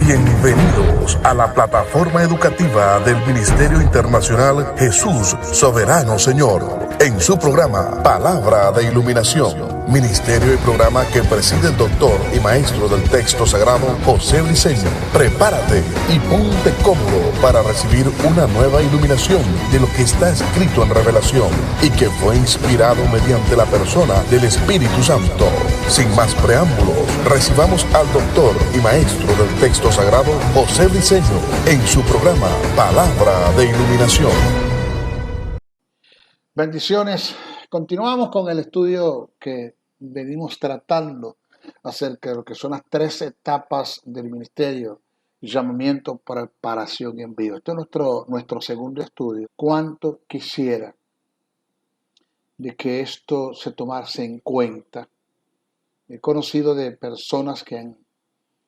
Bienvenidos a la plataforma educativa del Ministerio Internacional Jesús Soberano Señor, en su programa Palabra de Iluminación, ministerio y programa que preside el doctor y maestro del texto sagrado José Briceño. Prepárate y ponte cómodo para recibir una nueva iluminación de lo que está escrito en Revelación y que fue inspirado mediante la persona del Espíritu Santo. Sin más preámbulos, recibamos al doctor y maestro del texto sagrado José Briceño en su programa Palabra de Iluminación. Bendiciones. Continuamos con el estudio que venimos tratando acerca de lo que son las 3 etapas del ministerio: llamamiento, preparación y envío. Este es nuestro segundo estudio. ¿Cuánto quisiera de que esto se tomase en cuenta? He conocido de personas que han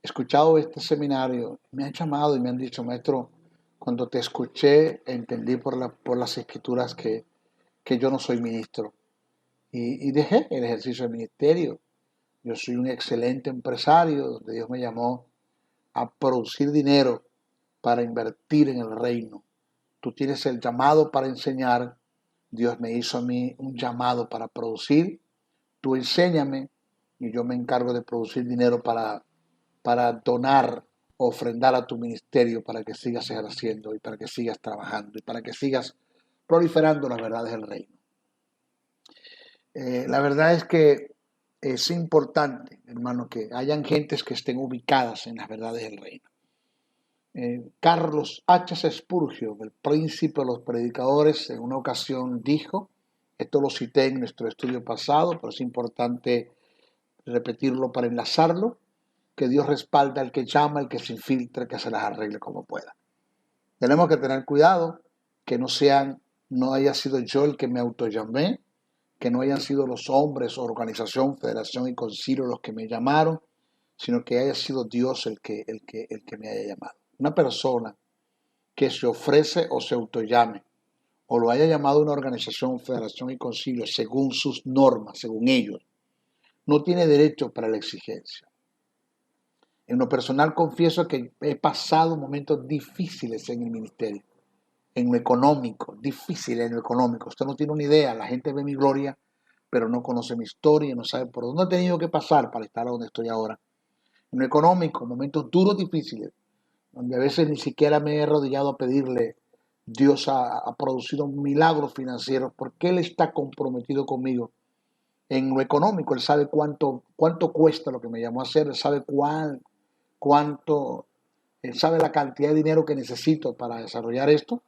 escuchado este seminario, me han llamado y me han dicho: maestro, cuando te escuché entendí por las escrituras que yo no soy ministro y dejé el ejercicio del ministerio. Yo soy un excelente empresario donde Dios me llamó a producir dinero para invertir en el reino. Tú tienes el llamado para enseñar, Dios me hizo a mí un llamado para producir, tú enséñame y yo me encargo de producir dinero para donar, ofrendar a tu ministerio para que sigas ejerciendo y para que sigas trabajando y para que sigas proliferando las verdades del reino. La verdad es que es importante, hermano, que hayan gentes que estén ubicadas en las verdades del reino. Carlos H. Spurgeon, el príncipe de los predicadores, en una ocasión dijo, esto lo cité en nuestro estudio pasado, pero es importante repetirlo para enlazarlo, que Dios respalda al que llama, al que se infiltra, que se las arregle como pueda. Tenemos que tener cuidado que no haya sido yo el que me autollamé, que no hayan sido los hombres, organización, federación y concilio los que me llamaron, sino que haya sido Dios el que me haya llamado. Una persona que se ofrece o se autollame, o lo haya llamado una organización, federación y concilio según sus normas, según ellos, no tiene derecho para la exigencia. En lo personal confieso que he pasado momentos difíciles en el ministerio, en lo económico, difícil en lo económico. Usted no tiene una idea, la gente ve mi gloria, pero no conoce mi historia, no sabe por dónde he tenido que pasar para estar donde estoy ahora. En lo económico, momentos duros, difíciles, donde a veces ni siquiera me he arrodillado a pedirle. Dios ha producido milagros financieros porque Él está comprometido conmigo. En lo económico, Él sabe cuánto cuesta lo que me llamó a hacer, Él sabe Él sabe la cantidad de dinero que necesito para desarrollar esto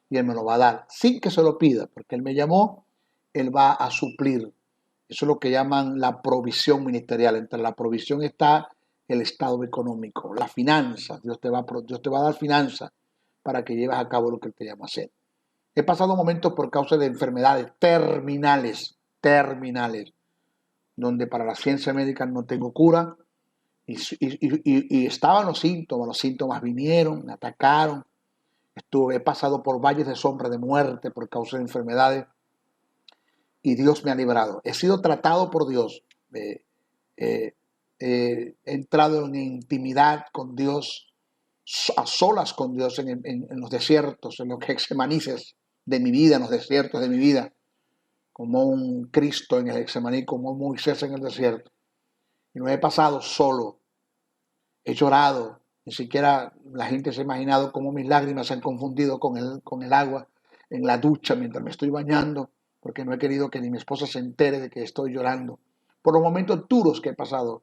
y Él me lo va a dar, sin que se lo pida, porque Él me llamó, Él va a suplir. Eso es lo que llaman la provisión ministerial. Entre la provisión está el estado económico, la finanza. Dios te va a dar finanzas para que lleves a cabo lo que Él te llama a hacer. He pasado momentos por causa de enfermedades terminales, donde para la ciencia médica no tengo cura, y estaban los síntomas vinieron, me atacaron, he pasado por valles de sombra de muerte por causa de enfermedades, y Dios me ha librado. He sido tratado por Dios, he entrado en intimidad con Dios, a solas con Dios en los desiertos, en los Getsemaníes de mi vida, en los desiertos de mi vida, como un Cristo en el Getsemaní, como un Moisés en el desierto. Y no he pasado solo, he llorado, ni siquiera la gente se ha imaginado cómo mis lágrimas se han confundido con el agua en la ducha mientras me estoy bañando, porque no he querido que ni mi esposa se entere de que estoy llorando. Por los momentos duros que he pasado,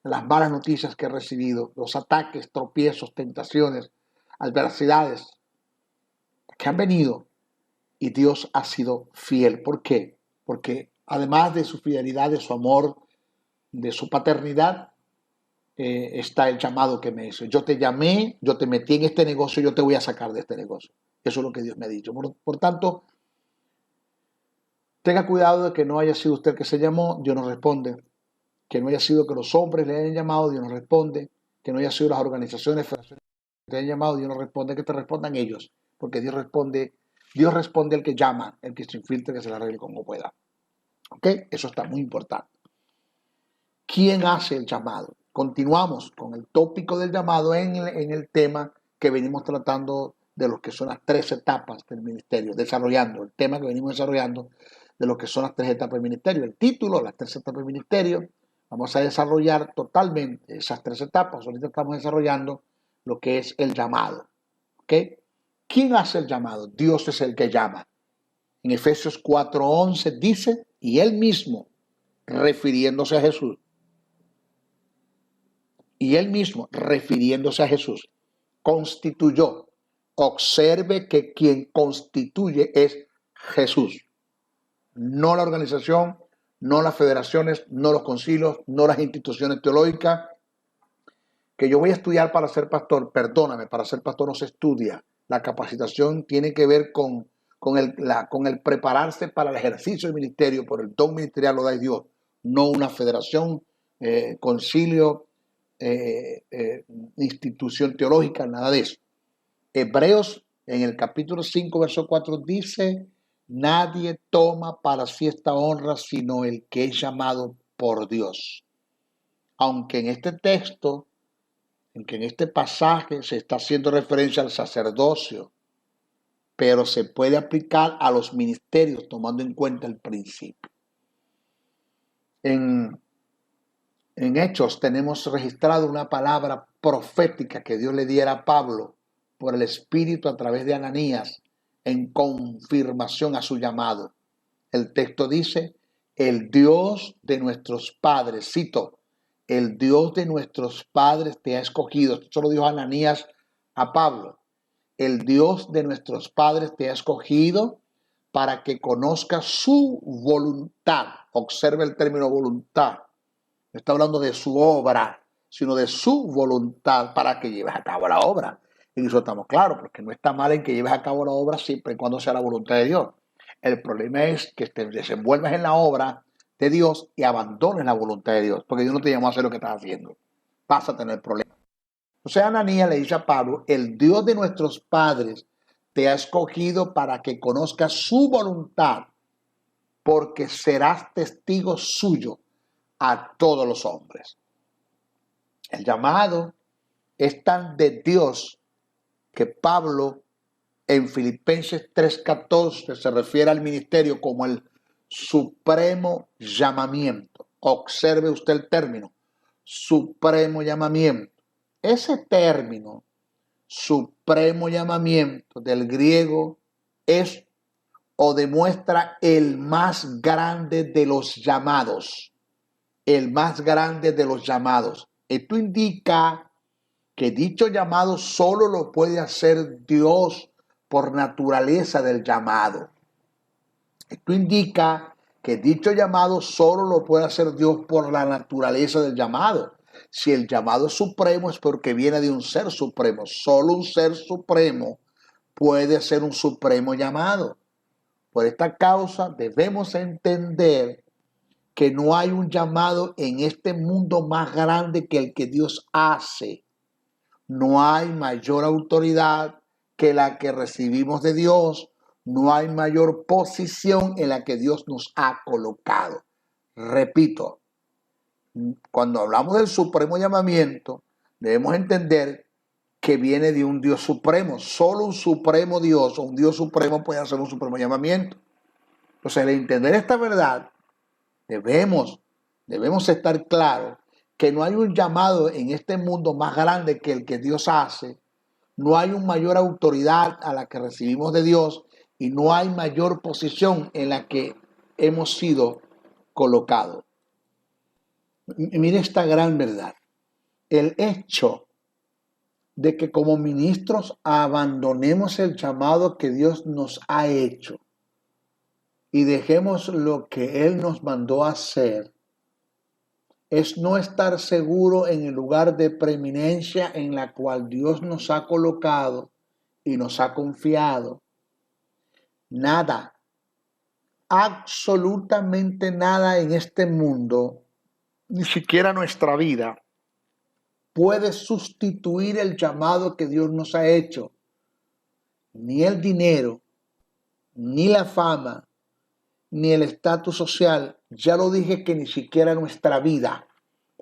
las malas noticias que he recibido, los ataques, tropiezos, tentaciones, adversidades que han venido, y Dios ha sido fiel. ¿Por qué? Porque además de su fidelidad, de su amor, de su paternidad, está el llamado que me hizo. Yo te llamé, yo te metí en este negocio, yo te voy a sacar de este negocio. Eso es lo que Dios me ha dicho. Por tanto, tenga cuidado de que no haya sido usted que se llamó, Dios no responde. Que no haya sido que los hombres le hayan llamado, Dios no responde. Que no haya sido las organizaciones, federaciones que te hayan llamado, Dios no responde. Que te respondan ellos. Porque Dios responde al que llama, el que se infiltre, que se la arregle como pueda. ¿Ok? Eso está muy importante. ¿Quién hace el llamado? Continuamos con el tópico del llamado en el tema que venimos tratando de lo que son las 3 etapas del ministerio, desarrollando el tema que venimos desarrollando de lo que son las 3 etapas del ministerio. El título, las 3 etapas del ministerio, vamos a desarrollar totalmente esas 3 etapas. Ahorita estamos desarrollando lo que es el llamado. ¿Ok? ¿Quién hace el llamado? Dios es el que llama. En Efesios 4:11 dice, y él mismo, refiriéndose a Jesús, constituyó. Observe que quien constituye es Jesús. No la organización, no las federaciones, no los concilios, no las instituciones teológicas. Que yo voy a estudiar para ser pastor, perdóname, para ser pastor no se estudia. La capacitación tiene que ver con el prepararse para el ejercicio del ministerio, por el don ministerial lo da Dios, no una federación, concilio, institución teológica, nada de eso. Hebreos en el capítulo 5, verso 4 dice, nadie toma para sí esta honra sino el que es llamado por Dios. Aunque en este texto, en este pasaje se está haciendo referencia al sacerdocio, pero se puede aplicar a los ministerios tomando en cuenta el principio. En Hechos tenemos registrado una palabra profética que Dios le diera a Pablo por el Espíritu a través de Ananías en confirmación a su llamado. El texto dice, el Dios de nuestros padres, cito, el Dios de nuestros padres te ha escogido. Esto lo dijo Ananías a Pablo. El Dios de nuestros padres te ha escogido para que conozcas su voluntad. Observe el término voluntad. No está hablando de su obra, sino de su voluntad para que lleves a cabo la obra. Y eso estamos claros, porque no está mal en que lleves a cabo la obra siempre y cuando sea la voluntad de Dios. El problema es que te desenvuelvas en la obra de Dios y abandones la voluntad de Dios, porque Dios no te llamó a hacer lo que estás haciendo. Vas a tener problemas. O sea, Ananías le dice a Pablo, el Dios de nuestros padres te ha escogido para que conozcas su voluntad, porque serás testigo suyo a todos los hombres. El llamado es tan de Dios que Pablo en Filipenses 3:14 se refiere al ministerio como el supremo llamamiento. Observe usted el término, supremo llamamiento. Ese término, supremo llamamiento del griego, es o demuestra el más grande de los llamados. El más grande de los llamados. Esto indica que dicho llamado solo lo puede hacer Dios por naturaleza del llamado. Esto indica que dicho llamado solo lo puede hacer Dios por la naturaleza del llamado. Si el llamado es supremo es porque viene de un ser supremo. Solo un ser supremo puede ser un supremo llamado. Por esta causa debemos entender que no hay un llamado en este mundo más grande que el que Dios hace. No hay mayor autoridad que la que recibimos de Dios. No hay mayor posición en la que Dios nos ha colocado. Repito, cuando hablamos del supremo llamamiento, debemos entender que viene de un Dios supremo. Solo un supremo Dios o un Dios supremo puede hacer un supremo llamamiento. Entonces, al entender esta verdad, debemos estar claros que no hay un llamado en este mundo más grande que el que Dios hace. No hay una mayor autoridad a la que recibimos de Dios y no hay mayor posición en la que hemos sido colocados. Mire esta gran verdad. El hecho de que como ministros abandonemos el llamado que Dios nos ha hecho y dejemos lo que Él nos mandó a hacer, es no estar seguro en el lugar de preeminencia en la cual Dios nos ha colocado y nos ha confiado. Nada, absolutamente nada en este mundo, ni siquiera nuestra vida, puede sustituir el llamado que Dios nos ha hecho. Ni el dinero, ni la fama, ni el estatus social. Ya lo dije que ni siquiera nuestra vida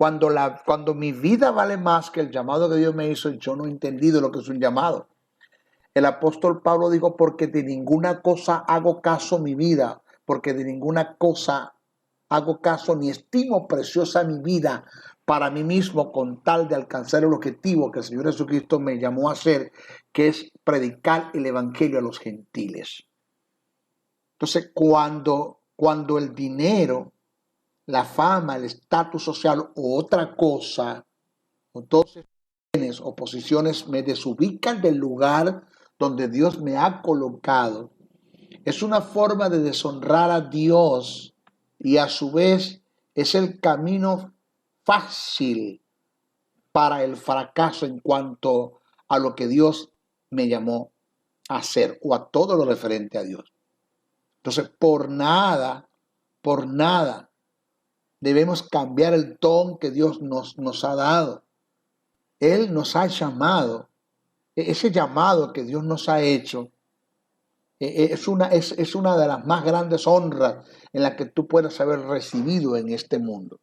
Cuando mi vida vale más que el llamado que Dios me hizo, yo no he entendido lo que es un llamado. El apóstol Pablo dijo, porque de ninguna cosa hago caso mi vida, porque de ninguna cosa hago caso ni estimo preciosa mi vida para mí mismo con tal de alcanzar el objetivo que el Señor Jesucristo me llamó a hacer, que es predicar el evangelio a los gentiles. Entonces, cuando el dinero, la fama, el estatus social o otra cosa, o todos bienes o posiciones me desubican del lugar donde Dios me ha colocado, es una forma de deshonrar a Dios y a su vez es el camino fácil para el fracaso en cuanto a lo que Dios me llamó a hacer o a todo lo referente a Dios. Entonces, por nada debemos cambiar el don que Dios nos ha dado. Él nos ha llamado. Ese llamado que Dios nos ha hecho es una de las más grandes honras en las que tú puedas haber recibido en este mundo.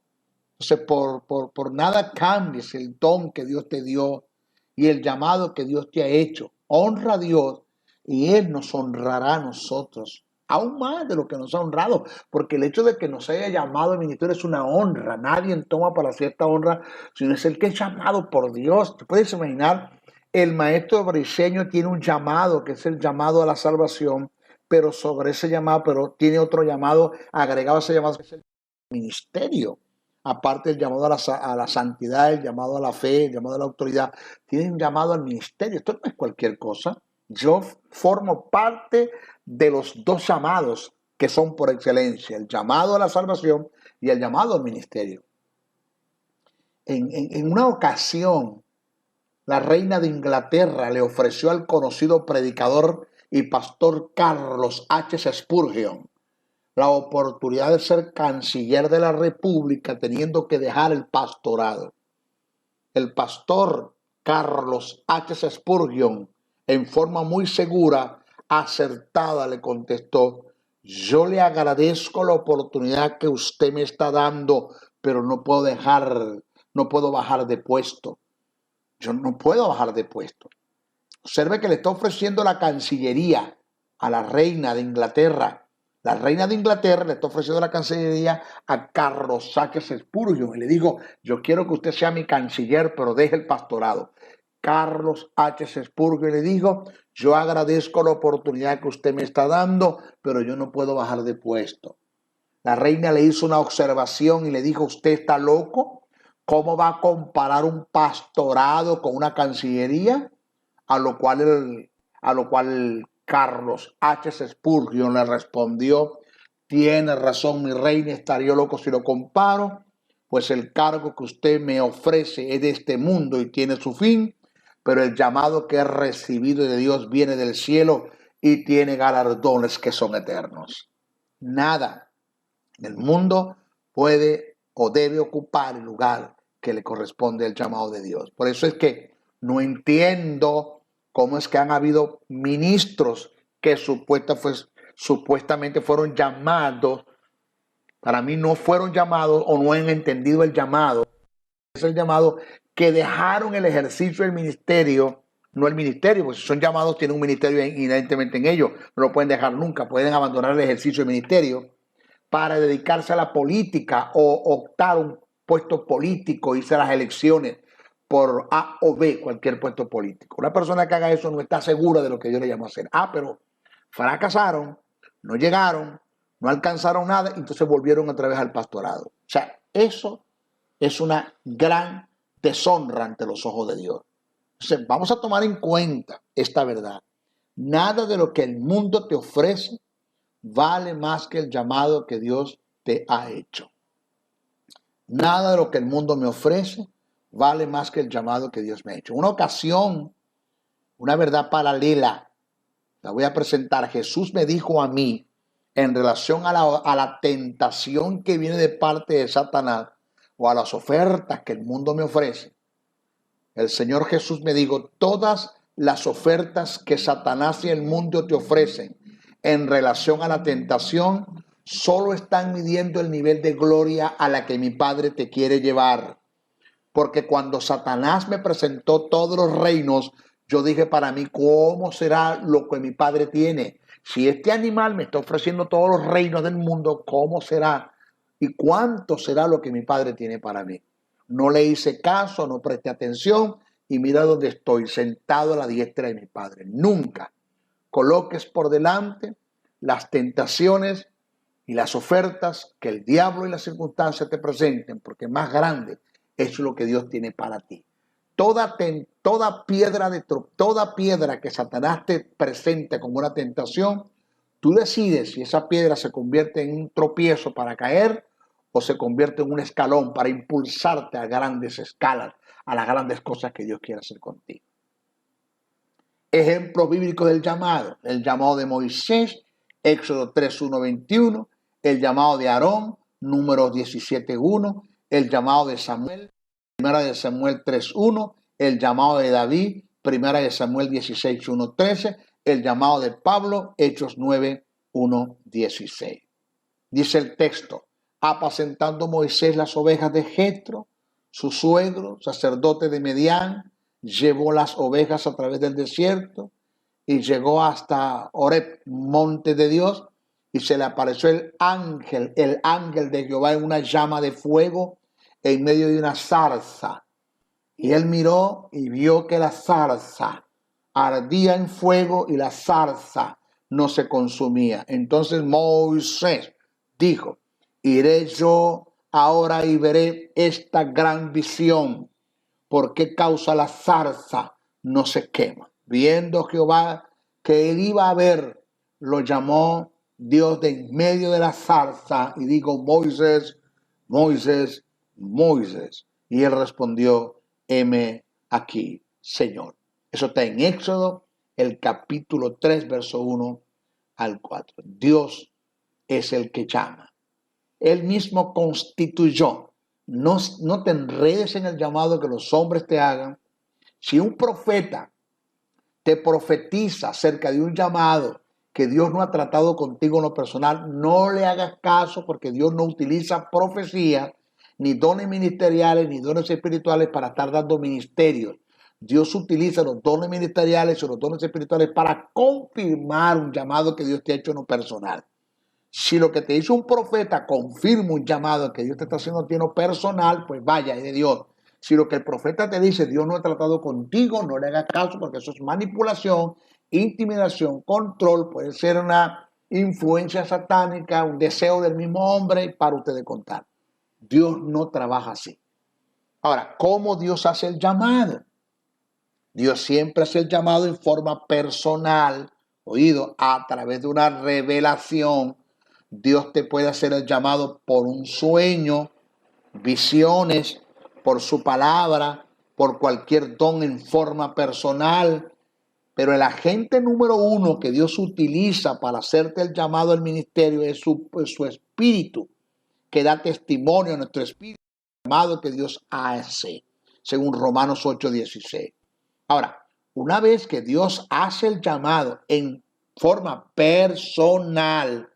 Entonces, por nada cambies el don que Dios te dio y el llamado que Dios te ha hecho. Honra a Dios y Él nos honrará a nosotros, aún más de lo que nos ha honrado, porque el hecho de que nos haya llamado al ministerio es una honra. Nadie toma para cierta honra, sino es el que es llamado por Dios. ¿Te puedes imaginar? El maestro briseño tiene un llamado, que es el llamado a la salvación, pero sobre ese llamado, pero tiene otro llamado agregado a ese llamado, que es el ministerio. Aparte del llamado a la santidad, el llamado a la fe, el llamado a la autoridad, tiene un llamado al ministerio. Esto no es cualquier cosa. Yo formo parte de los dos llamados que son por excelencia, el llamado a la salvación y el llamado al ministerio. En una ocasión, la reina de Inglaterra le ofreció al conocido predicador y pastor Carlos H. Spurgeon la oportunidad de ser canciller de la República, teniendo que dejar el pastorado. El pastor Carlos H. Spurgeon, en forma muy segura, acertada, le contestó: yo le agradezco la oportunidad que usted me está dando, pero no puedo bajar de puesto. Yo no puedo bajar de puesto. Observe que le está ofreciendo la cancillería a la reina de Inglaterra. La reina de Inglaterra le está ofreciendo la cancillería a Carlos H. Spurgeon y le digo: yo quiero que usted sea mi canciller, pero deje el pastorado. Carlos H. Spurgeon le dijo: yo agradezco la oportunidad que usted me está dando, pero yo no puedo bajar de puesto. La reina le hizo una observación y le dijo: ¿usted está loco? ¿Cómo va a comparar un pastorado con una cancillería? A lo cual Carlos H. Spurgeon le respondió: tiene razón mi reina, estaría loco si lo comparo, pues el cargo que usted me ofrece es de este mundo y tiene su fin, pero el llamado que he recibido de Dios viene del cielo y tiene galardones que son eternos. Nada en el mundo puede o debe ocupar el lugar que le corresponde al llamado de Dios. Por eso es que no entiendo cómo es que han habido ministros que supuestamente fueron llamados. Para mí no fueron llamados o no han entendido el llamado. Es el llamado que dejaron el ejercicio del ministerio, no el ministerio, porque si son llamados tienen un ministerio inherentemente en ellos, no lo pueden dejar nunca, pueden abandonar el ejercicio del ministerio para dedicarse a la política o optar un puesto político, irse a las elecciones por A o B, cualquier puesto político. Una persona que haga eso no está segura de lo que Dios le llamó a hacer. Pero fracasaron, no llegaron, no alcanzaron nada, entonces volvieron otra vez al pastorado. O sea, eso es una gran deshonra ante los ojos de Dios. Entonces, vamos a tomar en cuenta esta verdad. Nada de lo que el mundo te ofrece vale más que el llamado que Dios te ha hecho. Nada de lo que el mundo me ofrece vale más que el llamado que Dios me ha hecho. Una ocasión, una verdad paralela, la voy a presentar. Jesús me dijo a mí, en relación a la tentación que viene de parte de Satanás o a las ofertas que el mundo me ofrece. El Señor Jesús me dijo: todas las ofertas que Satanás y el mundo te ofrecen en relación a la tentación solo están midiendo el nivel de gloria a la que mi Padre te quiere llevar. Porque cuando Satanás me presentó todos los reinos, yo dije para mí, ¿cómo será lo que mi Padre tiene? Si este animal me está ofreciendo todos los reinos del mundo, ¿cómo será? ¿Y cuánto será lo que mi Padre tiene para mí? No le hice caso, no presté atención y mira dónde estoy, sentado a la diestra de mi Padre. Nunca coloques por delante las tentaciones y las ofertas que el diablo y las circunstancias te presenten, porque más grande es lo que Dios tiene para ti. Toda piedra que Satanás te presente como una tentación, tú decides si esa piedra se convierte en un tropiezo para caer o se convierte en un escalón para impulsarte a grandes escalas, a las grandes cosas que Dios quiere hacer contigo. Ejemplo bíblico del llamado. El llamado de Moisés, Éxodo 3:1-21. El llamado de Aarón, Números 17:1. El llamado de Samuel, Primera de Samuel 3:1. El llamado de David, Primera de Samuel 16:1-13. El llamado de Pablo, Hechos 9:1-16. Dice el texto: apacentando Moisés las ovejas de Jetro, su suegro, sacerdote de Medián, llevó las ovejas a través del desierto y llegó hasta Horeb, monte de Dios, y se le apareció el ángel de Jehová en una llama de fuego en medio de una zarza. Y él miró y vio que la zarza ardía en fuego y la zarza no se consumía. Entonces Moisés dijo: iré yo ahora y veré esta gran visión. ¿Por qué causa la zarza no se quema? Viendo Jehová que él iba a ver, lo llamó Dios de en medio de la zarza y dijo: Moisés, Moisés, Moisés. Y él respondió: heme aquí, Señor. Eso está en Éxodo, el capítulo 3, verso 1-4. Dios es el que llama. Él mismo constituyó. No te enredes en el llamado que los hombres te hagan. Si un profeta te profetiza acerca de un llamado que Dios no ha tratado contigo en lo personal, no le hagas caso, porque Dios no utiliza profecía, ni dones ministeriales, ni dones espirituales para estar dando ministerios. Dios utiliza los dones ministeriales y los dones espirituales para confirmar un llamado que Dios te ha hecho en lo personal. Si lo que te hizo un profeta confirma un llamado que Dios te está haciendo a ti en lo personal, pues vaya, es de Dios. Si lo que el profeta te dice, Dios no ha tratado contigo, no le hagas caso, porque eso es manipulación, intimidación, control, puede ser una influencia satánica, un deseo del mismo hombre para ustedes contar. Dios no trabaja así. Ahora, ¿cómo Dios hace el llamado? Dios siempre hace el llamado en forma personal, oído, a través de una revelación. Dios te puede hacer el llamado por un sueño, visiones, por su palabra, por cualquier don en forma personal. Pero el agente número uno que Dios utiliza para hacerte el llamado al ministerio es su espíritu, que da testimonio a nuestro espíritu del llamado que Dios hace, según Romanos 8:16. Ahora, una vez que Dios hace el llamado en forma personal,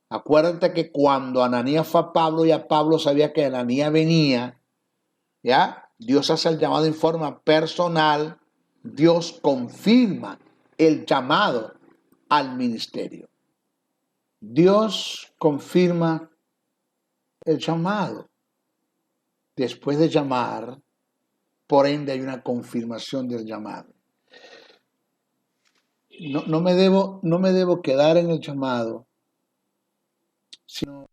acuérdate que cuando Ananías fue a Pablo, ya Pablo sabía que Ananías venía, ¿ya? Dios hace el llamado en forma personal, Dios confirma el llamado al ministerio. Dios confirma el llamado. Después de llamar, por ende hay una confirmación del llamado. No me debo quedar en el llamado, sino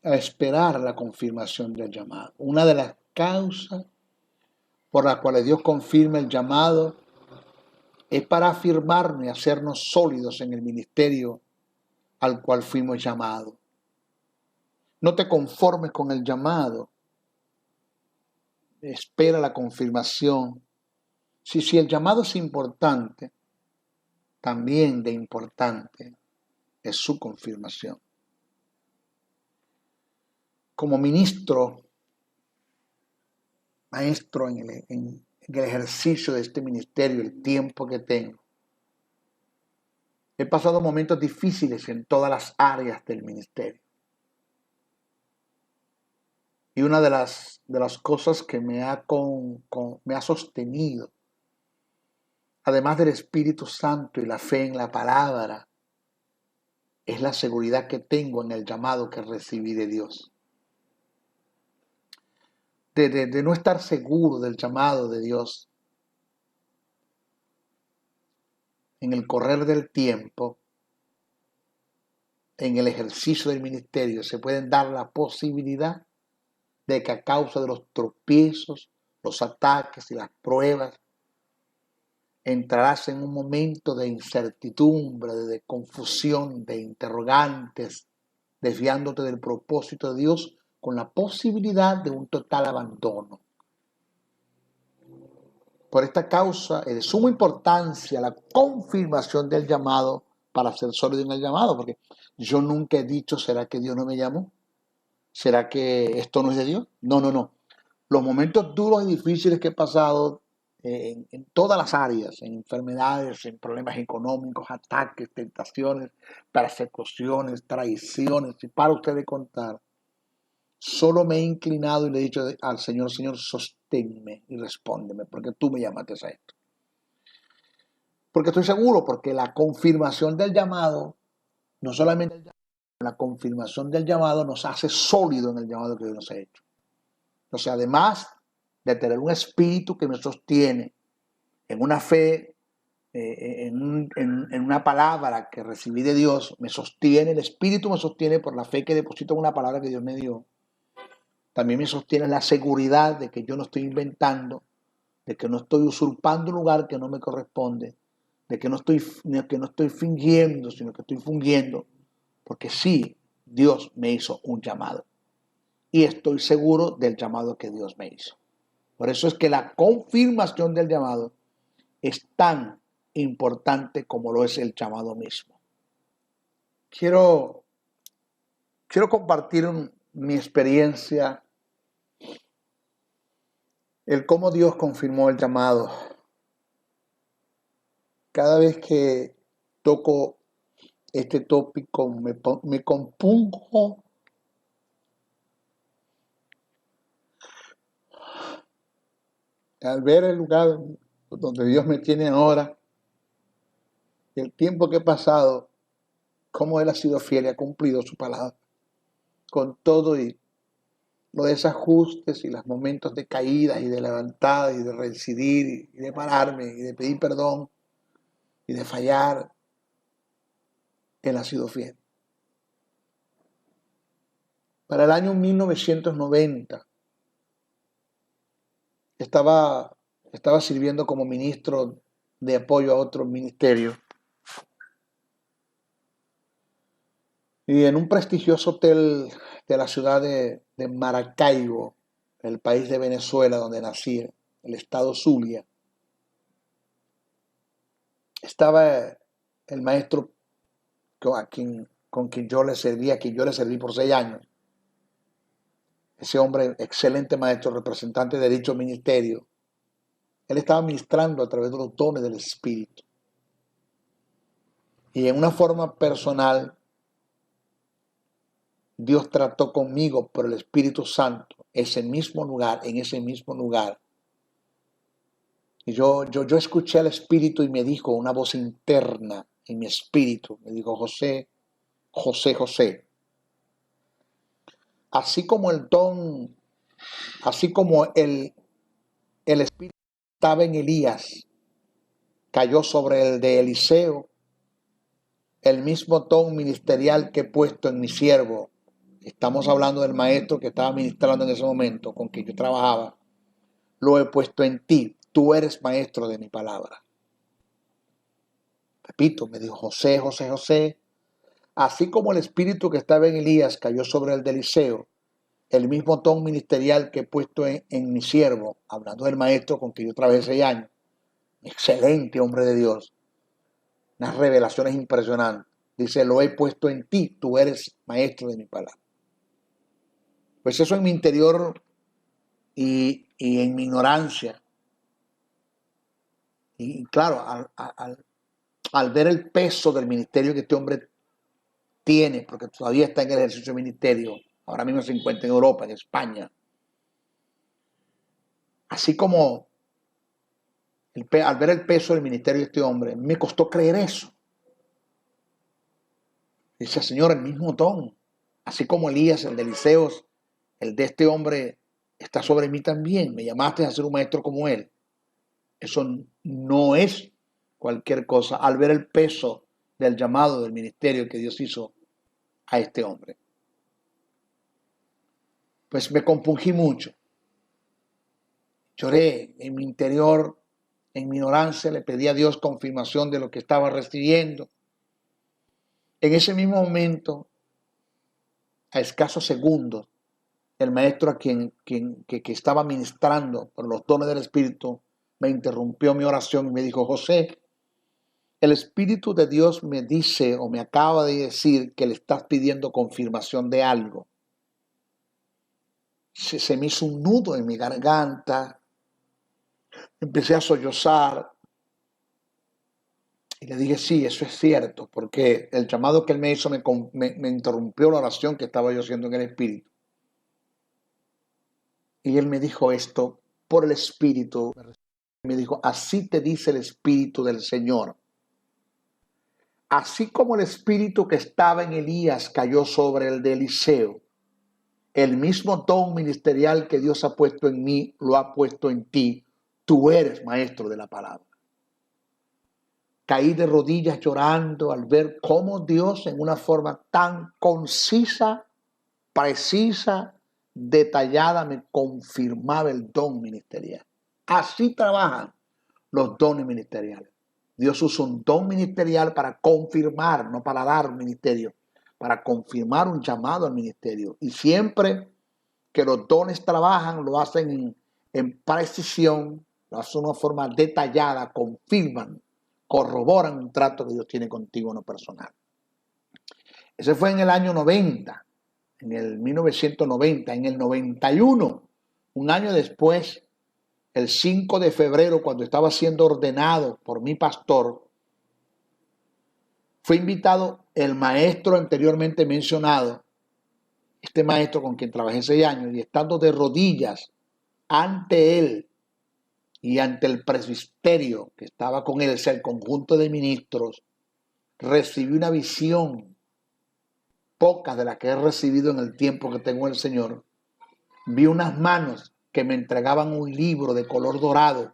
a esperar la confirmación del llamado. Una de las causas por las cuales Dios confirma el llamado es para afirmarnos y hacernos sólidos en el ministerio al cual fuimos llamados. No te conformes con el llamado. Espera la confirmación. Si el llamado es importante, también de importante es su confirmación. Como ministro, maestro en el ejercicio de este ministerio, el tiempo que tengo, he pasado momentos difíciles en todas las áreas del ministerio. Y una de las cosas que me ha sostenido, además del Espíritu Santo y la fe en la palabra, es la seguridad que tengo en el llamado que recibí de Dios. De no estar seguro del llamado de Dios en el correr del tiempo, en el ejercicio del ministerio, se pueden dar la posibilidad de que a causa de los tropiezos, los ataques y las pruebas, entrarás en un momento de incertidumbre, de confusión, de interrogantes, desviándote del propósito de Dios con la posibilidad de un total abandono. Por esta causa es de suma importancia la confirmación del llamado para ser sólido en el llamado, porque yo nunca he dicho, ¿será que Dios no me llamó? ¿Será que esto no es de Dios? No, no, no. Los momentos duros y difíciles que he pasado en todas las áreas, en enfermedades, en problemas económicos, ataques, tentaciones, persecuciones, traiciones, y para usted de contar, solo me he inclinado y le he dicho al Señor, Señor, sosténme y respóndeme, porque tú me llamaste a esto. Porque estoy seguro, porque la confirmación del llamado, no solamente el llamado, la confirmación del llamado nos hace sólido en el llamado que Dios nos ha hecho. Entonces, además de tener un espíritu que me sostiene en una fe, en una palabra que recibí de Dios, me sostiene, el espíritu me sostiene por la fe que deposito en una palabra que Dios me dio. También me sostiene la seguridad de que yo no estoy inventando, de que no estoy usurpando un lugar que no me corresponde, de que no estoy fingiendo, sino que estoy fungiendo, porque sí, Dios me hizo un llamado. Y estoy seguro del llamado que Dios me hizo. Por eso es que la confirmación del llamado es tan importante como lo es el llamado mismo. Quiero compartir mi experiencia, el cómo Dios confirmó el llamado. Cada vez que toco este tópico me compunjo al ver el lugar donde Dios me tiene ahora, y el tiempo que he pasado, cómo Él ha sido fiel y ha cumplido su palabra, con todo y los desajustes y los momentos de caída y de levantada y de reincidir y de pararme y de pedir perdón y de fallar. Él ha sido fiel. Para el año 1990 estaba sirviendo como ministro de apoyo a otro ministerio. Y en un prestigioso hotel de la ciudad de Maracaibo, el país de Venezuela donde nací, el estado Zulia, estaba el maestro con quien yo le serví, a quien yo le serví por 6 años. Ese hombre, excelente maestro, representante de dicho ministerio. Él estaba ministrando a través de los dones del Espíritu. Y en una forma personal, Dios trató conmigo por el Espíritu Santo, en ese mismo lugar. Y yo escuché al Espíritu y me dijo una voz interna en mi espíritu. Me dijo, José, José, José. Así como el Espíritu estaba en Elías, cayó sobre el de Eliseo, el mismo don ministerial que he puesto en mi siervo. Estamos hablando del maestro que estaba ministrando en ese momento, con quien yo trabajaba. Lo he puesto en ti. Tú eres maestro de mi palabra. Repito, me dijo, José, José, José. Así como el espíritu que estaba en Elías cayó sobre el de Eliseo, el mismo don ministerial que he puesto en mi siervo, hablando del maestro con quien yo trabajé 6 años, excelente hombre de Dios, unas revelaciones impresionantes. Dice, lo he puesto en ti, tú eres maestro de mi palabra. Pues eso en mi interior y en mi ignorancia. Y claro, al ver el peso del ministerio que este hombre tiene, porque todavía está en el ejercicio del ministerio, ahora mismo se encuentra en Europa, en España, Así como al ver el peso del ministerio de este hombre, me costó creer eso. Dice, Señor, el mismo don, así como Elías, el de Eliseos, el de este hombre está sobre mí también. Me llamaste a ser un maestro como él. Eso no es cualquier cosa al ver el peso del llamado del ministerio que Dios hizo a este hombre. Pues me compungí mucho. Lloré en mi interior, en mi ignorancia, le pedí a Dios confirmación de lo que estaba recibiendo. En ese mismo momento, a escasos segundos, el maestro a que estaba ministrando por los dones del Espíritu me interrumpió mi oración y me dijo, José, el Espíritu de Dios me dice o me acaba de decir que le estás pidiendo confirmación de algo. Se me hizo un nudo en mi garganta, empecé a sollozar y le dije, sí, eso es cierto, porque el llamado que él me hizo me interrumpió la oración que estaba yo haciendo en el Espíritu. Y él me dijo esto por el Espíritu. Me dijo, así te dice el Espíritu del Señor. Así como el Espíritu que estaba en Elías cayó sobre el de Eliseo, el mismo don ministerial que Dios ha puesto en mí, lo ha puesto en ti. Tú eres maestro de la palabra. Caí de rodillas llorando al ver cómo Dios en una forma tan concisa, precisa, detallada me confirmaba el don ministerial. Así trabajan los dones ministeriales. Dios usa un don ministerial para confirmar, no para dar un ministerio, para confirmar un llamado al ministerio. Y siempre que los dones trabajan, lo hacen en precisión, lo hacen de una forma detallada, confirman, corroboran un trato que Dios tiene contigo en lo personal. Ese fue en el año 90, en el 1990, en el 91, un año después, el 5 de febrero, cuando estaba siendo ordenado por mi pastor, fue invitado el maestro anteriormente mencionado, este maestro con quien trabajé 6 años, y estando de rodillas ante él y ante el presbiterio que estaba con él, o sea, el conjunto de ministros, recibí una visión, pocas de las que he recibido en el tiempo que tengo el Señor. Vi unas manos que me entregaban un libro de color dorado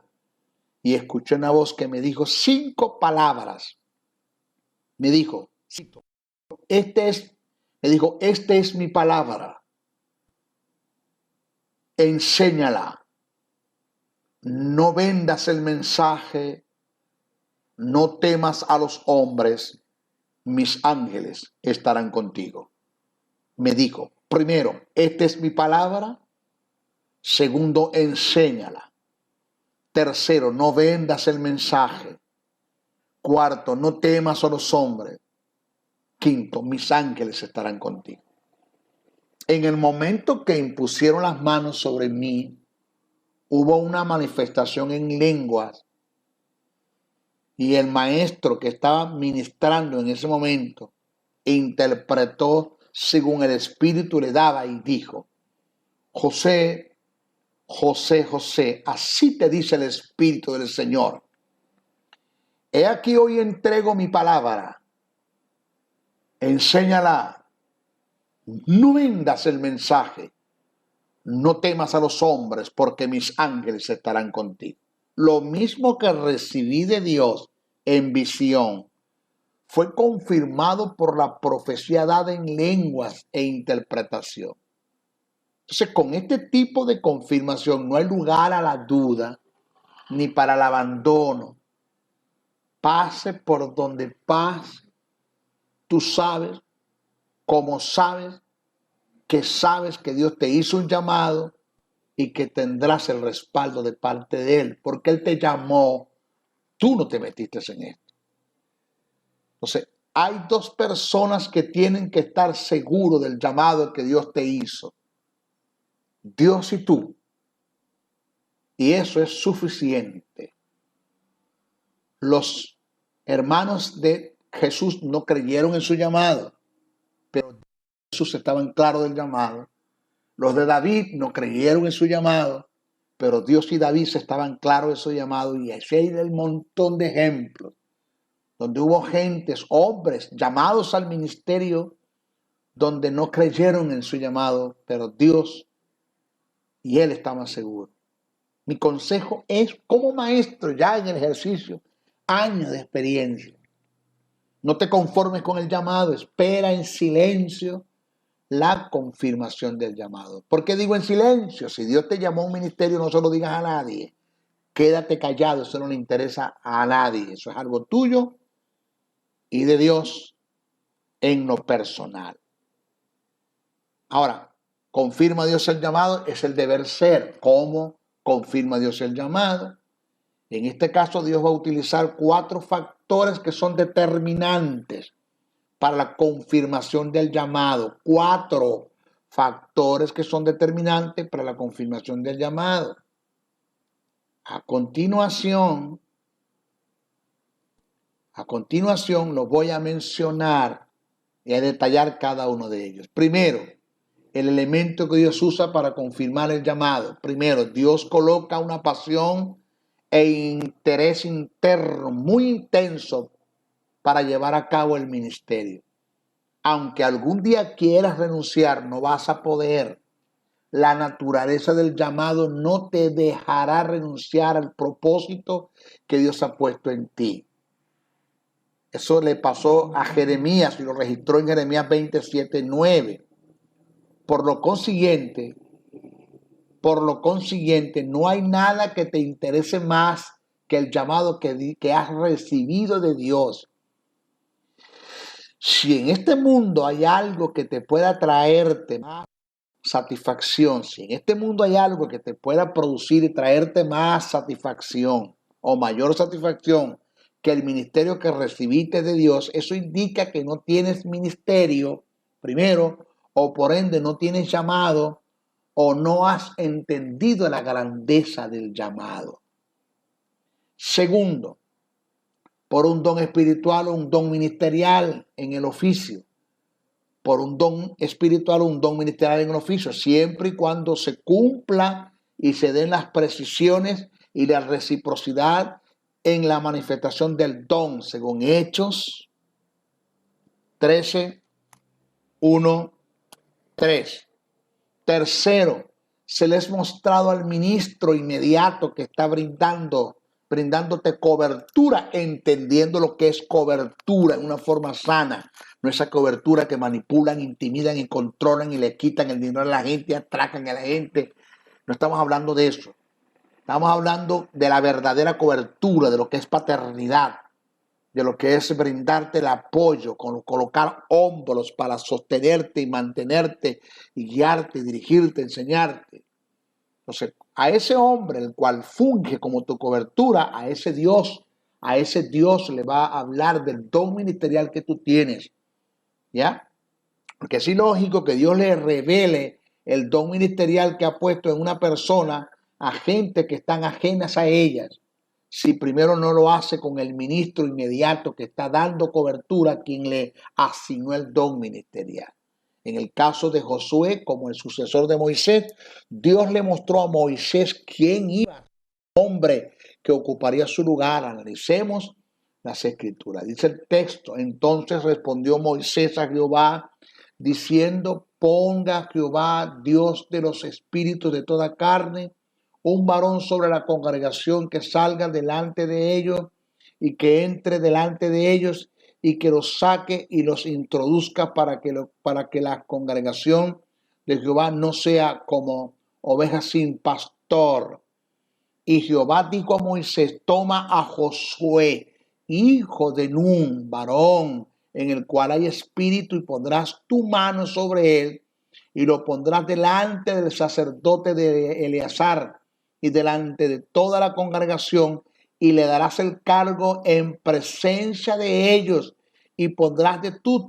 y escuché una voz que me dijo 5 palabras. Me dijo, esta es mi palabra. Enséñala. No vendas el mensaje. No temas a los hombres. Mis ángeles estarán contigo. Me dijo, primero, esta es mi palabra. Segundo, enséñala. Tercero, no vendas el mensaje. Cuarto, no temas a los hombres. Quinto, mis ángeles estarán contigo. En el momento que impusieron las manos sobre mí, hubo una manifestación en lenguas y el maestro que estaba ministrando en ese momento interpretó según el Espíritu le daba y dijo, José, José, José, así te dice el Espíritu del Señor. He aquí hoy entrego mi palabra. Enséñala. No vendas el mensaje. No temas a los hombres, porque mis ángeles estarán contigo. Lo mismo que recibí de Dios en visión fue confirmado por la profecía dada en lenguas e interpretación. Entonces, con este tipo de confirmación no hay lugar a la duda ni para el abandono. Pase por donde pase, tú sabes, como sabes que Dios te hizo un llamado y que tendrás el respaldo de parte de Él, porque Él te llamó, tú no te metiste en esto. Entonces, hay 2 personas que tienen que estar seguros del llamado que Dios te hizo. Dios y tú. Y eso es suficiente. Los hermanos de Jesús no creyeron en su llamado, pero Jesús estaban claros del llamado. Los de David no creyeron en su llamado, Pero Dios y David se estaban claros de su llamado, y ese hay el montón de ejemplos donde hubo gentes, hombres llamados al ministerio, donde no creyeron en su llamado, pero Dios y él estaban seguros. Mi consejo es, como maestro ya en el ejercicio, años de experiencia. No te conformes con el llamado, espera en silencio la confirmación del llamado. ¿Por qué digo en silencio? Si Dios te llamó a un ministerio, no se lo digas a nadie. Quédate callado, eso no le interesa a nadie. Eso es algo tuyo y de Dios en lo personal. Ahora, ¿confirma Dios el llamado? Es el deber ser. ¿Cómo confirma Dios el llamado? En este caso, Dios va a utilizar 4 factores que son determinantes para la confirmación del llamado. 4 factores que son determinantes para la confirmación del llamado. A continuación los voy a mencionar y a detallar cada uno de ellos. Primero, el elemento que Dios usa para confirmar el llamado. Primero, Dios coloca una pasión e interés interno muy intenso para llevar a cabo el ministerio. Aunque algún día quieras renunciar, no vas a poder. La naturaleza del llamado no te dejará renunciar al propósito que Dios ha puesto en ti. Eso le pasó a Jeremías y lo registró en Jeremías 27:9. Por lo consiguiente, no hay nada que te interese más que el llamado que has recibido de Dios. Si en este mundo hay algo que te pueda traerte más satisfacción, si en este mundo hay algo que te pueda producir y traerte más satisfacción o mayor satisfacción que el ministerio que recibiste de Dios, eso indica que no tienes ministerio, primero, o por ende no tienes llamado, o no has entendido la grandeza del llamado. Segundo, por un don espiritual o un don ministerial en el oficio. Por un don espiritual o un don ministerial en el oficio, siempre y cuando se cumpla y se den las precisiones y la reciprocidad en la manifestación del don, según Hechos 13:1-3. Tercero, se les ha mostrado al ministro inmediato que está brindándote cobertura, entendiendo lo que es cobertura en una forma sana. No esa cobertura que manipulan, intimidan y controlan y le quitan el dinero a la gente, atracan a la gente. No estamos hablando de eso. Estamos hablando de la verdadera cobertura, de lo que es paternidad, de lo que es brindarte el apoyo, colocar hombros para sostenerte y mantenerte y guiarte, dirigirte, enseñarte. Entonces, a ese hombre, el cual funge como tu cobertura, a ese Dios le va a hablar del don ministerial que tú tienes, ¿ya? Porque es ilógico que Dios le revele el don ministerial que ha puesto en una persona a gente que están ajenas a ellas, si primero no lo hace con el ministro inmediato que está dando cobertura a quien le asignó el don ministerial. En el caso de Josué, como el sucesor de Moisés, Dios le mostró a Moisés quién iba a ser el hombre que ocuparía su lugar. Analicemos las escrituras. Dice el texto: entonces respondió Moisés a Jehová, diciendo: ponga Jehová, Dios de los espíritus de toda carne, un varón sobre la congregación que salga delante de ellos y que entre delante de ellos y que los saque y los introduzca para que la congregación de Jehová no sea como ovejas sin pastor. Y Jehová dijo a Moisés: toma a Josué, hijo de Nun, varón en el cual hay espíritu, y pondrás tu mano sobre él y lo pondrás delante del sacerdote de Eleazar y delante de toda la congregación, y le darás el cargo en presencia de ellos, y pondrás de tu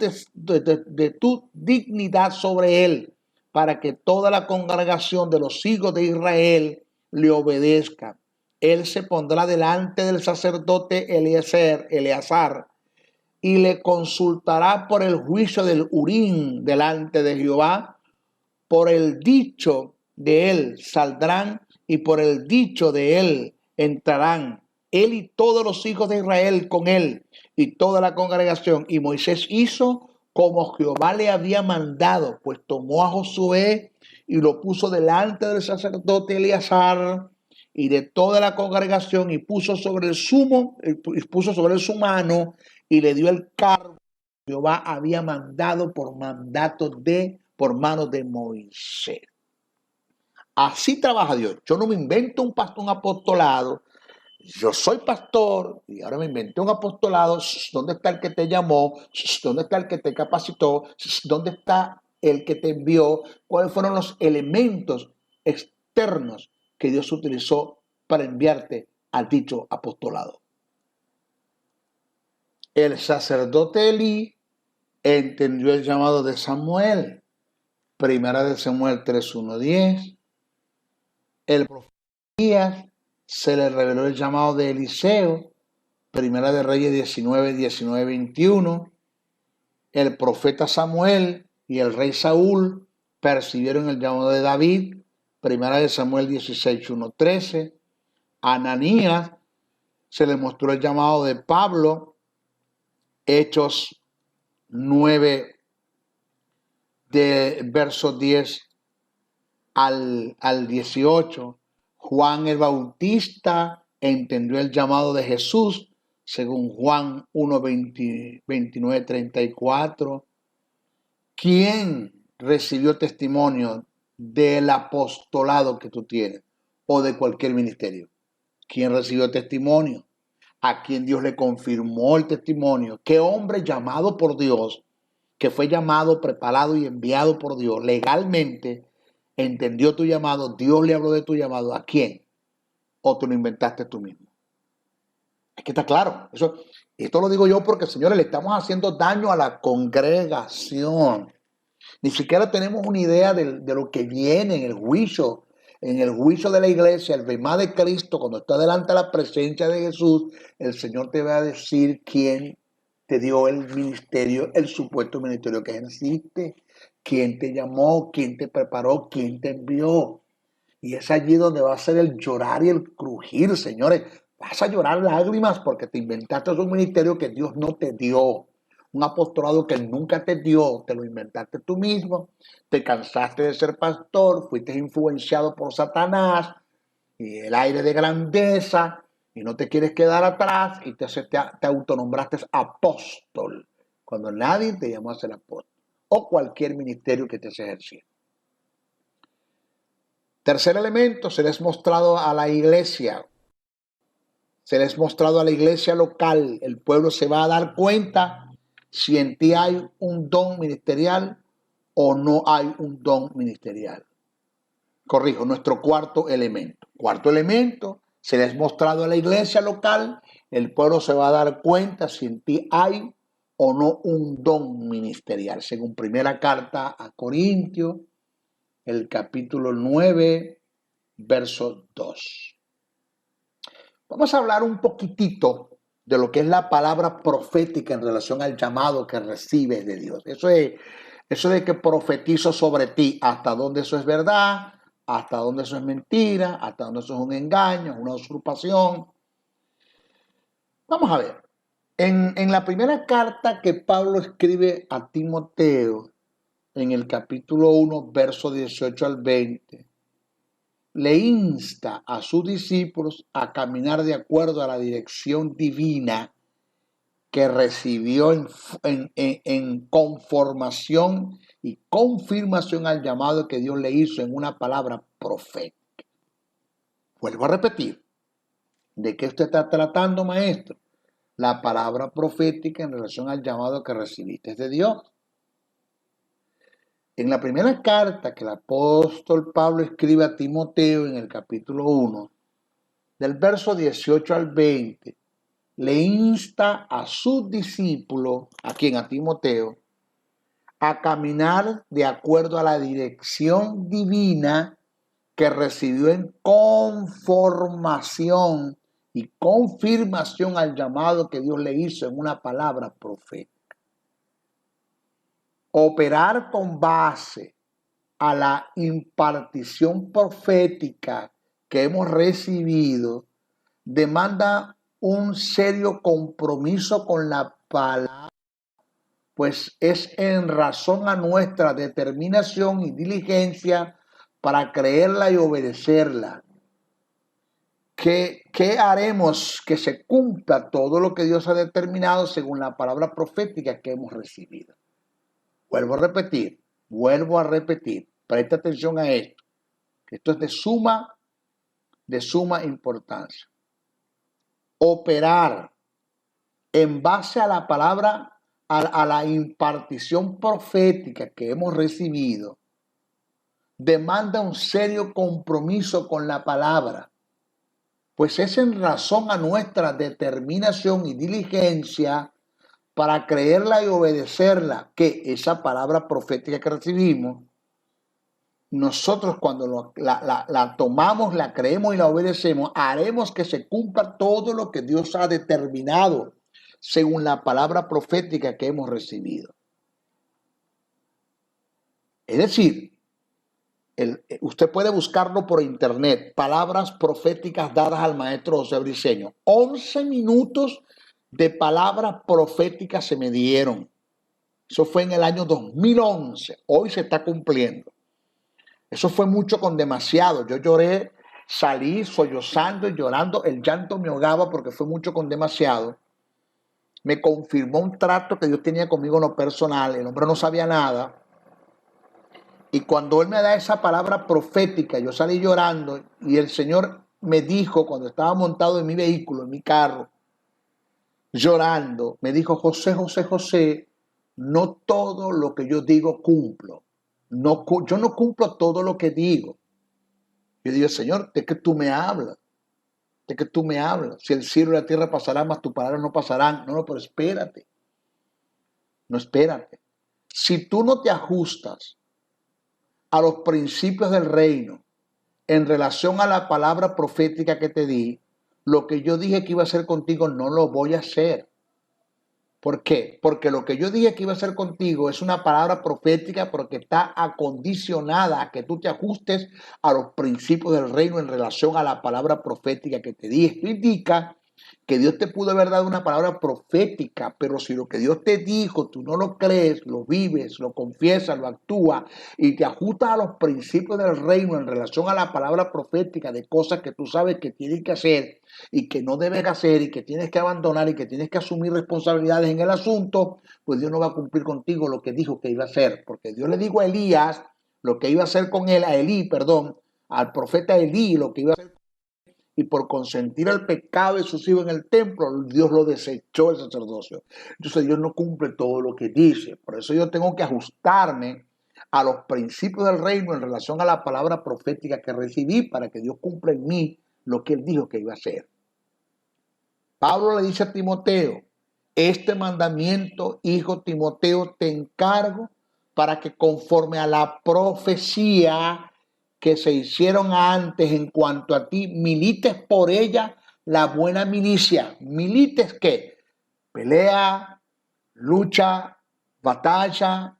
dignidad sobre él, para que toda la congregación de los hijos de Israel le obedezca. Él se pondrá delante del sacerdote Eleazar y le consultará por el juicio del Urim delante de Jehová. Por el dicho de él saldrán y por el dicho de él entrarán él y todos los hijos de Israel con él y toda la congregación. Y Moisés hizo como Jehová le había mandado, pues tomó a Josué y lo puso delante del sacerdote Eleazar y de toda la congregación, y puso sobre él su mano y le dio el cargo que Jehová había mandado por manos de Moisés. Así trabaja Dios. Yo no me invento un apostolado. Yo soy pastor y ahora me inventé un apostolado. ¿Dónde está el que te llamó? ¿Dónde está el que te capacitó? ¿Dónde está el que te envió? ¿Cuáles fueron los elementos externos que Dios utilizó para enviarte a dicho apostolado? El sacerdote Elí entendió el llamado de Samuel. Primera de Samuel 3:1-10. El profeta Elías se le reveló el llamado de Eliseo. Primera de Reyes 19:21. El profeta Samuel y el rey Saúl percibieron el llamado de David. Primera de Samuel 16:1-13. A Ananías se le mostró el llamado de Pablo. Hechos 9, de versos 10 al 18. Juan el Bautista entendió el llamado de Jesús, según Juan 1:29-34. ¿Quién recibió testimonio del apostolado que tú tienes o de cualquier ministerio? ¿Quién recibió testimonio? ¿A quien Dios le confirmó el testimonio? ¿Qué hombre llamado por Dios, que fue llamado, preparado y enviado por Dios legalmente, entendió tu llamado? Dios le habló de tu llamado. ¿A quién? ¿O tú lo inventaste tú mismo? Es que está claro. Esto lo digo yo porque, señores, le estamos haciendo daño a la congregación. Ni siquiera tenemos una idea de lo que viene en el juicio de la iglesia, el bemá de Cristo. Cuando está delante de la presencia de Jesús, el Señor te va a decir quién te dio el ministerio, el supuesto ministerio que ejerciste, quién te llamó, quién te preparó, quién te envió. Y es allí donde va a ser el llorar y el crujir, señores. Vas a llorar lágrimas porque te inventaste un ministerio que Dios no te dio. Un apostolado que nunca te dio, te lo inventaste tú mismo. Te cansaste de ser pastor, fuiste influenciado por Satanás y el aire de grandeza y no te quieres quedar atrás y te autonombraste apóstol cuando nadie te llamó a ser apóstol o cualquier ministerio que te estés ejerciendo. Tercer elemento, se les mostrado a la iglesia. Se les mostrado a la iglesia local. El pueblo se va a dar cuenta si en ti hay un don ministerial o no hay un don ministerial. Corrijo, nuestro cuarto elemento. Cuarto elemento, se les mostrado a la iglesia local. El pueblo se va a dar cuenta si en ti hay o no un don ministerial. Según primera carta a Corintios, el capítulo 9, verso 2. Vamos a hablar un poquitito de lo que es la palabra profética en relación al llamado que recibes de Dios. Eso de que profetizo sobre ti, hasta dónde eso es verdad, hasta dónde eso es mentira, hasta dónde eso es un engaño, una usurpación. Vamos a ver. En la primera carta que Pablo escribe a Timoteo, en el capítulo 1, verso 18 al 20, le insta a sus discípulos a caminar de acuerdo a la dirección divina que recibió en conformación y confirmación al llamado que Dios le hizo en una palabra profética. Vuelvo a repetir. ¿De qué usted está tratando, maestro? La palabra profética en relación al llamado que recibiste de Dios. En la primera carta que el apóstol Pablo escribe a Timoteo en el capítulo 1, del verso 18 al 20, le insta a sus discípulos, a Timoteo, a caminar de acuerdo a la dirección divina que recibió en conformación y confirmación al llamado que Dios le hizo en una palabra profética. Operar con base a la impartición profética que hemos recibido demanda un serio compromiso con la palabra, pues es en razón a nuestra determinación y diligencia para creerla y obedecerla. ¿Qué haremos que se cumpla todo lo que Dios ha determinado según la palabra profética que hemos recibido? Vuelvo a repetir, presta atención a esto, que esto es de suma importancia. Operar en base a la palabra, a la impartición profética que hemos recibido, demanda un serio compromiso con la palabra, pues es en razón a nuestra determinación y diligencia para creerla y obedecerla, que esa palabra profética que recibimos, nosotros cuando la tomamos, la creemos y la obedecemos, haremos que se cumpla todo lo que Dios ha determinado según la palabra profética que hemos recibido. Es decir, usted puede buscarlo por internet, palabras proféticas dadas al maestro José Briceño. 11 minutos de palabras proféticas se me dieron. Eso fue en el año 2011. Hoy se está cumpliendo. Eso fue mucho con demasiado. Yo lloré, salí sollozando y llorando. El llanto me ahogaba porque fue mucho con demasiado. Me confirmó un trato que Dios tenía conmigo en lo personal. El hombre no sabía nada. Y cuando él me da esa palabra profética, yo salí llorando y el Señor me dijo, cuando estaba montado en mi vehículo, en mi carro, llorando, me dijo: José, no todo lo que yo digo cumplo. No, yo no cumplo todo lo que digo. Yo digo: Señor, ¿de qué tú me hablas? ¿De qué tú me hablas? Si el cielo y la tierra pasarán, mas tus palabras no pasarán. No, pero espérate. No, espérate. Si tú no te ajustas a los principios del reino en relación a la palabra profética que te di, lo que yo dije que iba a hacer contigo no lo voy a hacer. ¿Por qué? Porque lo que yo dije que iba a hacer contigo es una palabra profética, porque está acondicionada a que tú te ajustes a los principios del reino en relación a la palabra profética que te di. Esto indica que Dios te pudo haber dado una palabra profética, pero si lo que Dios te dijo tú no lo crees, lo vives, lo confiesas, lo actúas y te ajustas a los principios del reino en relación a la palabra profética de cosas que tú sabes que tienes que hacer y que no debes hacer y que tienes que abandonar y que tienes que asumir responsabilidades en el asunto, pues Dios no va a cumplir contigo lo que dijo que iba a hacer, porque Dios le dijo a Elías lo que iba a hacer con él, al profeta Elí, lo que iba a hacer, y por consentir el pecado de sus hijos en el templo, Dios lo desechó el sacerdocio. Entonces Dios no cumple todo lo que dice. Por eso yo tengo que ajustarme a los principios del reino en relación a la palabra profética que recibí para que Dios cumpla en mí lo que él dijo que iba a hacer. Pablo le dice a Timoteo: este mandamiento, hijo Timoteo, te encargo para que conforme a la profecía que se hicieron antes en cuanto a ti, milites por ella la buena milicia. ¿Milites qué? Pelea, lucha, batalla,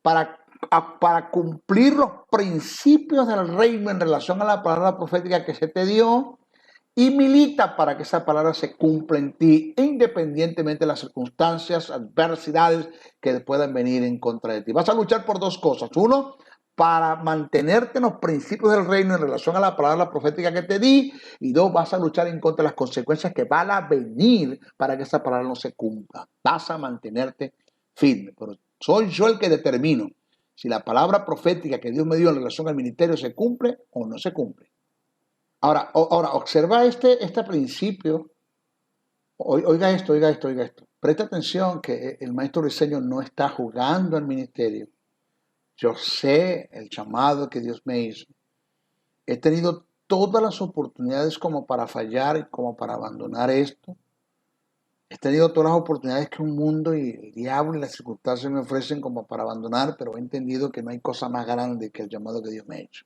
para cumplir los principios del reino en relación a la palabra profética que se te dio, y milita para que esa palabra se cumpla en ti, independientemente de las circunstancias, adversidades que puedan venir en contra de ti. Vas a luchar por dos cosas. Uno, para mantenerte en los principios del reino en relación a la palabra profética que te di. Y dos, vas a luchar en contra de las consecuencias que van a venir para que esa palabra no se cumpla. Vas a mantenerte firme. Pero soy yo el que determino si la palabra profética que Dios me dio en relación al ministerio se cumple o no se cumple. Ahora observa este principio. Oiga esto. Presta atención que el maestro Briceño no está jugando al ministerio. Yo sé el llamado que Dios me hizo. He tenido todas las oportunidades como para fallar y como para abandonar esto. He tenido todas las oportunidades que un mundo y el diablo y las circunstancias me ofrecen como para abandonar, pero he entendido que no hay cosa más grande que el llamado que Dios me ha hecho.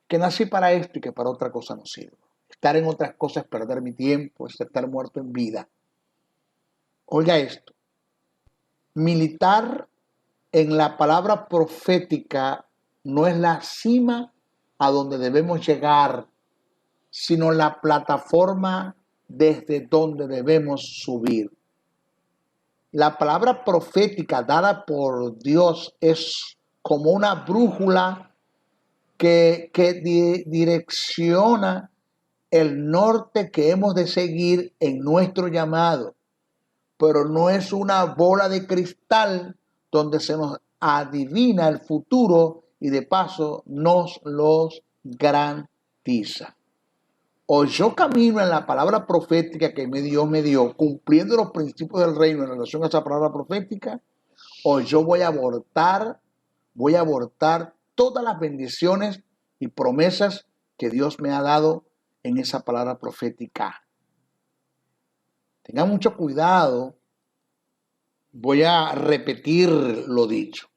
Que nací para esto y que para otra cosa no sirvo. Estar en otras cosas es perder mi tiempo, es estar muerto en vida. Oiga esto. Militar en la palabra profética no es la cima a donde debemos llegar, sino la plataforma desde donde debemos subir. La palabra profética dada por Dios es como una brújula que direcciona el norte que hemos de seguir en nuestro llamado, pero no es una bola de cristal donde se nos adivina el futuro y de paso nos los garantiza. O yo camino en la palabra profética que Dios me dio, cumpliendo los principios del reino en relación a esa palabra profética, o yo voy a abortar todas las bendiciones y promesas que Dios me ha dado en esa palabra profética. Tengan mucho cuidado. Voy a repetir lo dicho.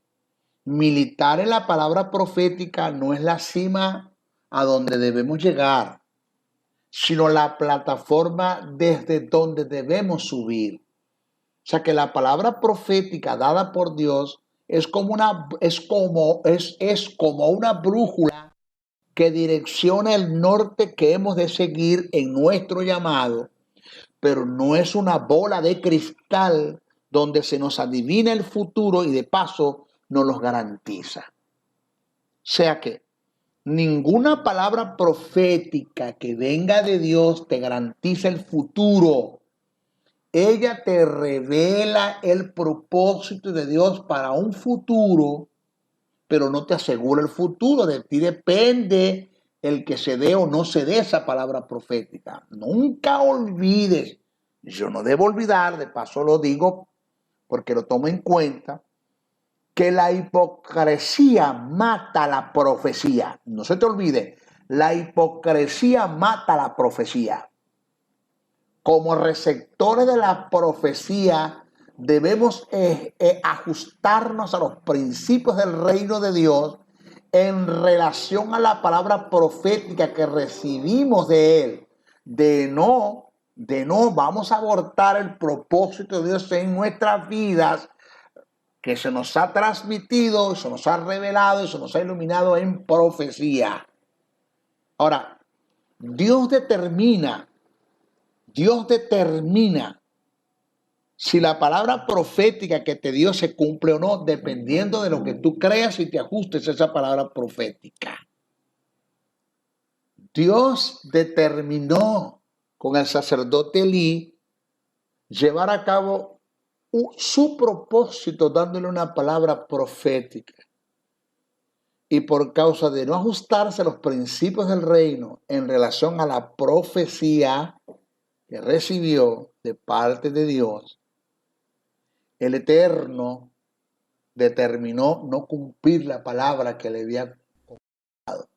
Militar en la palabra profética no es la cima a donde debemos llegar, sino la plataforma desde donde debemos subir. O sea que la palabra profética dada por Dios es como una brújula que direcciona el norte que hemos de seguir en nuestro llamado, pero no es una bola de cristal donde se nos adivina el futuro y de paso nos los garantiza. O sea que ninguna palabra profética que venga de Dios te garantiza el futuro. Ella te revela el propósito de Dios para un futuro, pero no te asegura el futuro. De ti depende el que se dé o no se dé esa palabra profética. Nunca olvides, yo no debo olvidar, de paso lo digo porque lo tomo en cuenta, que la hipocresía mata la profecía. No se te olvide, la hipocresía mata la profecía. Como receptores de la profecía, debemos ajustarnos a los principios del reino de Dios en relación a la palabra profética que recibimos de Él. De no vamos a abortar el propósito de Dios en nuestras vidas, que se nos ha transmitido, se nos ha revelado y se nos ha iluminado en profecía. Ahora, Dios determina si la palabra profética que te dio se cumple o no, dependiendo de lo que tú creas y te ajustes a esa palabra profética. Dios determinó con el sacerdote Elí llevar a cabo su propósito dándole una palabra profética. Y por causa de no ajustarse a los principios del reino en relación a la profecía que recibió de parte de Dios, el Eterno determinó no cumplir la palabra que le había dado.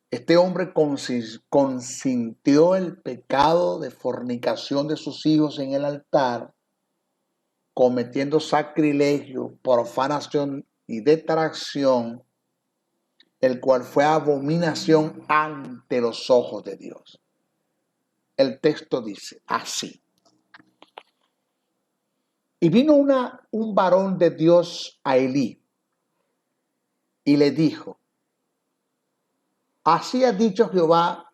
Este hombre consintió el pecado de fornicación de sus hijos en el altar, cometiendo sacrilegio, profanación y detracción, el cual fue abominación ante los ojos de Dios. El texto dice así: y vino un varón de Dios a Elí y le dijo: así ha dicho Jehová,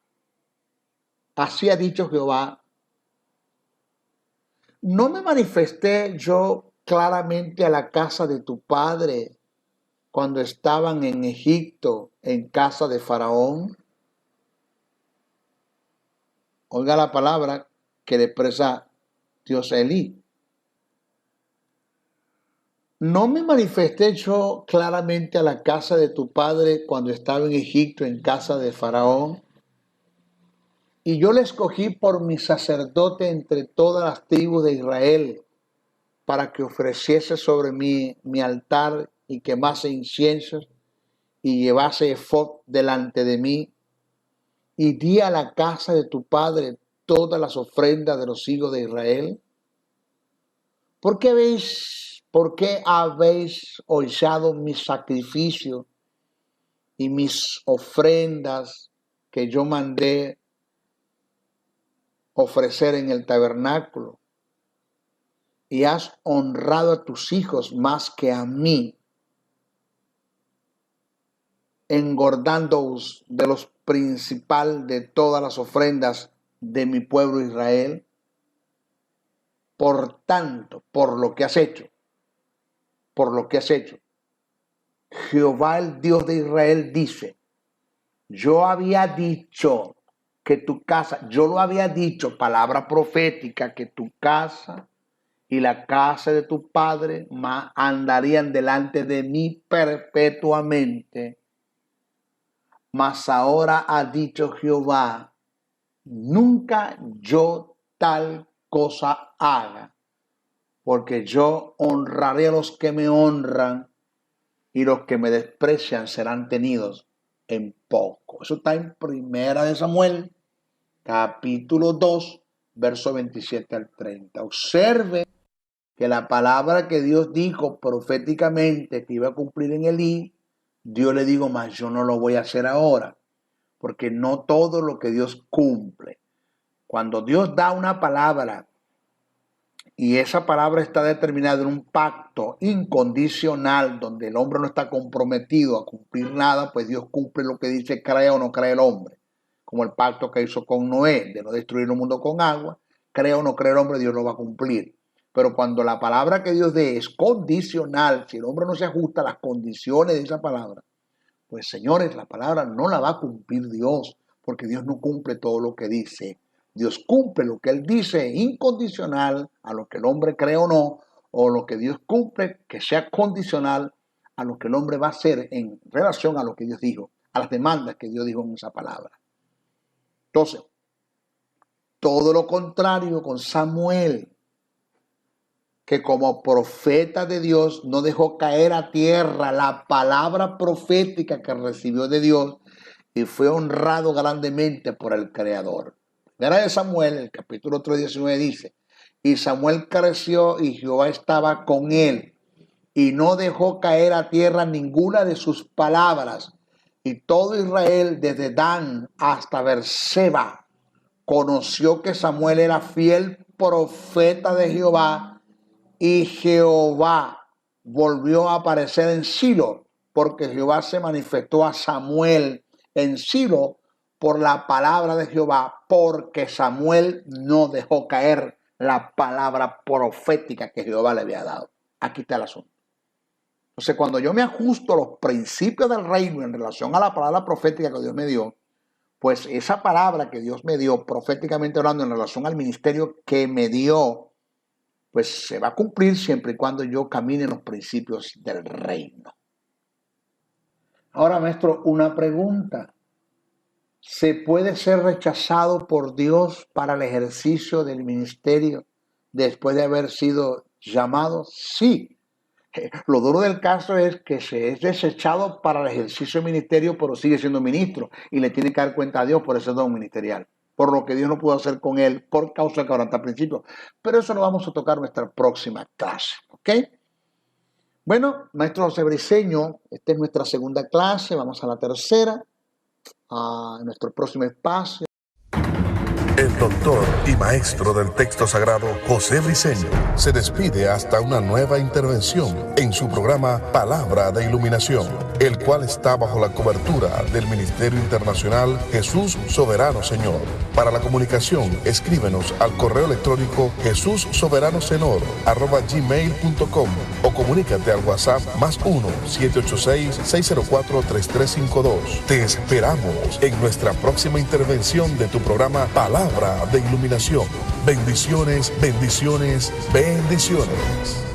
¿no me manifesté yo claramente a la casa de tu padre cuando estaban en Egipto, en casa de Faraón? Oiga la palabra que le expresa Dios a Elí. ¿No me manifesté yo claramente a la casa de tu padre cuando estaba en Egipto, en casa de Faraón? Y yo le escogí por mi sacerdote entre todas las tribus de Israel, para que ofreciese sobre mí mi altar y quemase inciensos y llevase efod delante de mí. Y di a la casa de tu padre todas las ofrendas de los hijos de Israel. ¿Por qué habéis hollado mis sacrificios y mis ofrendas que yo mandé ofrecer en el tabernáculo? Y has honrado a tus hijos más que a mí. engordándoos de los principal de todas las ofrendas de mi pueblo Israel? Por tanto, por lo que has hecho, Jehová el Dios de Israel dice, yo había dicho que tu casa, yo lo había dicho, palabra profética, que tu casa y la casa de tu padre andarían delante de mí perpetuamente. Mas ahora ha dicho Jehová, nunca yo tal cosa haga, porque yo honraré a los que me honran y los que me desprecian serán tenidos en poco. Eso está en Primera de Samuel, capítulo 2, verso 27 al 30. Observe que la palabra que Dios dijo proféticamente que iba a cumplir en Elí, Dios le dijo, mas yo no lo voy a hacer ahora, porque no todo lo que Dios cumple. Cuando Dios da una palabra y esa palabra está determinada en un pacto incondicional donde el hombre no está comprometido a cumplir nada, pues Dios cumple lo que dice, cree o no cree el hombre. Como el pacto que hizo con Noé de no destruir el mundo con agua, cree o no cree el hombre, Dios lo va a cumplir. Pero cuando la palabra que Dios dé es condicional, si el hombre no se ajusta a las condiciones de esa palabra, pues señores, la palabra no la va a cumplir Dios, porque Dios no cumple todo lo que dice. Dios cumple lo que Él dice incondicional a lo que el hombre cree o no, o lo que Dios cumple que sea condicional a lo que el hombre va a hacer en relación a lo que Dios dijo, a las demandas que Dios dijo en esa palabra. Entonces, todo lo contrario con Samuel, que como profeta de Dios no dejó caer a tierra la palabra profética que recibió de Dios y fue honrado grandemente por el Creador. Primera de Samuel, el capítulo 3:19 dice, y Samuel creció y Jehová estaba con él y no dejó caer a tierra ninguna de sus palabras. Y todo Israel, desde Dan hasta Berseba, conoció que Samuel era fiel profeta de Jehová. Y Jehová volvió a aparecer en Silo, porque Jehová se manifestó a Samuel en Silo por la palabra de Jehová, porque Samuel no dejó caer la palabra profética que Jehová le había dado. Aquí está el asunto. Entonces, cuando yo me ajusto a los principios del reino en relación a la palabra profética que Dios me dio, pues esa palabra que Dios me dio, proféticamente hablando, en relación al ministerio que me dio, pues se va a cumplir siempre y cuando yo camine en los principios del reino. Ahora, maestro, una pregunta. ¿Se puede ser rechazado por Dios para el ejercicio del ministerio después de haber sido llamado? Sí. Lo duro del caso es que se es desechado para el ejercicio del ministerio, pero sigue siendo ministro y le tiene que dar cuenta a Dios por ese don ministerial, por lo que Dios no pudo hacer con él por causa de quebrantar al principio. Pero eso lo vamos a tocar en nuestra próxima clase, ¿ok? Bueno, maestro José Briceño, esta es nuestra segunda clase, vamos a la tercera, a nuestro próximo espacio. El doctor y maestro del texto sagrado José Briceño se despide hasta una nueva intervención en su programa Palabra de Iluminación, el cual está bajo la cobertura del Ministerio Internacional Jesús Soberano Señor. Para la comunicación, escríbenos al correo electrónico jesussoberanosenor@gmail.com o comunícate al WhatsApp +1 786-604-3352. Te esperamos en nuestra próxima intervención de tu programa Palabra de Iluminación. Bendiciones, bendiciones, bendiciones.